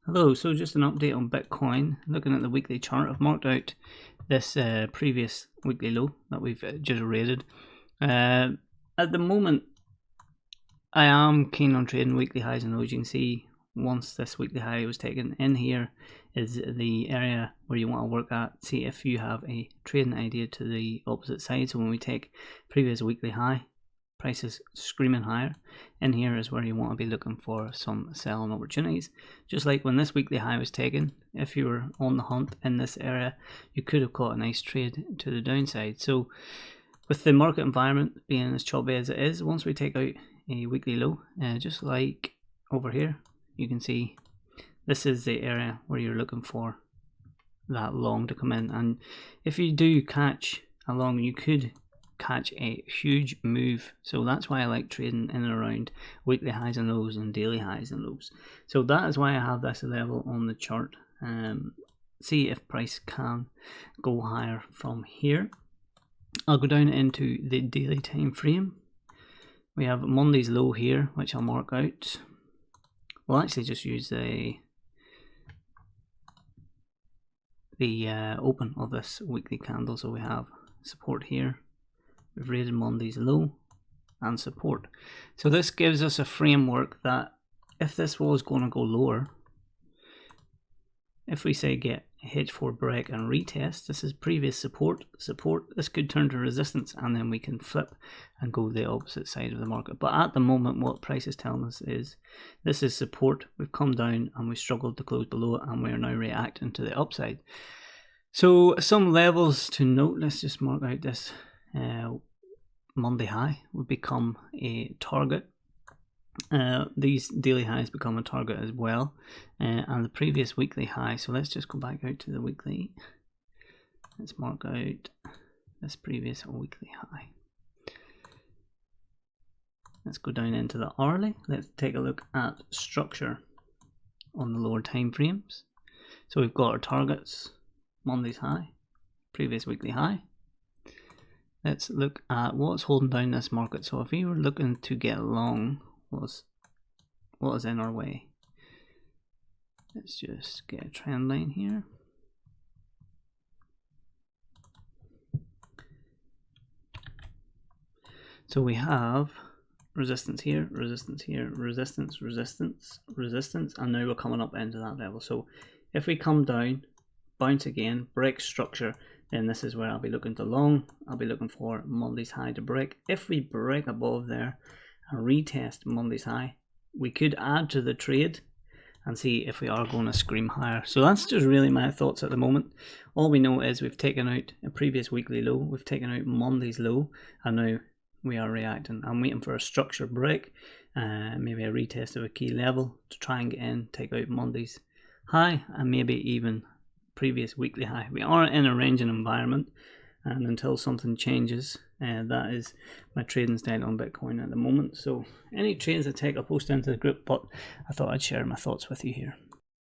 Hello, so just an update on Bitcoin. Looking at the weekly chart, I've marked out this previous weekly low that we've just rated. At the moment, I am keen on trading weekly highs and lows. You can see once this weekly high was taken, in here is the area where you want to work at. See if you have a trading idea to the opposite side. So when we take previous weekly high, prices screaming higher, in here is where you want to be looking for some selling opportunities. Just like when this weekly high was taken, if you were on the hunt in this area, you could have caught a nice trade to the downside. So with the market environment being as choppy as it is, once we take out a weekly low, just like over here, you can see this is the area where you're looking for that long to come in. And if you do catch a long, you could catch a huge move. So that's why I like trading in and around weekly highs and lows and daily highs and lows. So that is why I have this level on the chart. See if price can go higher from here. I'll go down into the daily time frame. We have Monday's low here, which I'll mark out. We'll actually just use the open of this weekly candle. So we have support here. We've rated Monday's low and support. So this gives us a framework that if this was going to go lower, if we say get H4 break and retest, this is previous support, this could turn to resistance, and then we can flip and go the opposite side of the market. But at the moment, what price is telling us is this is support. We've come down and we struggled to close below it, and we are now reacting to the upside. So some levels to note, let's just mark out this Monday high would become a target. These daily highs become a target as well, and the previous weekly high. So let's just go back out to the weekly. Let's mark out this previous weekly high. Let's go down into the hourly. Let's take a look at structure on the lower time frames. So we've got our targets, Monday's high, previous weekly high. Let's look at what's holding down this market. So if we were looking to get long, what is in our way? Let's just get a trend line here. So we have resistance here, resistance here, resistance, resistance, resistance, and now we're coming up into that level. So if we come down, bounce again, break structure, then this is where I'll be looking to long. I'll be looking for Monday's high to break. If we break above there and retest Monday's high, we could add to the trade and see if we are going to scream higher. So that's just really my thoughts at the moment. All we know is we've taken out a previous weekly low, we've taken out Monday's low, and now we are reacting. I'm waiting for a structure break, maybe a retest of a key level to try and get in, take out Monday's high, and maybe even previous weekly high. We are in a ranging environment, and until something changes, that is my trading style on Bitcoin at the moment. So any trades I take, I'll post into the group, but I thought I'd share my thoughts with you here.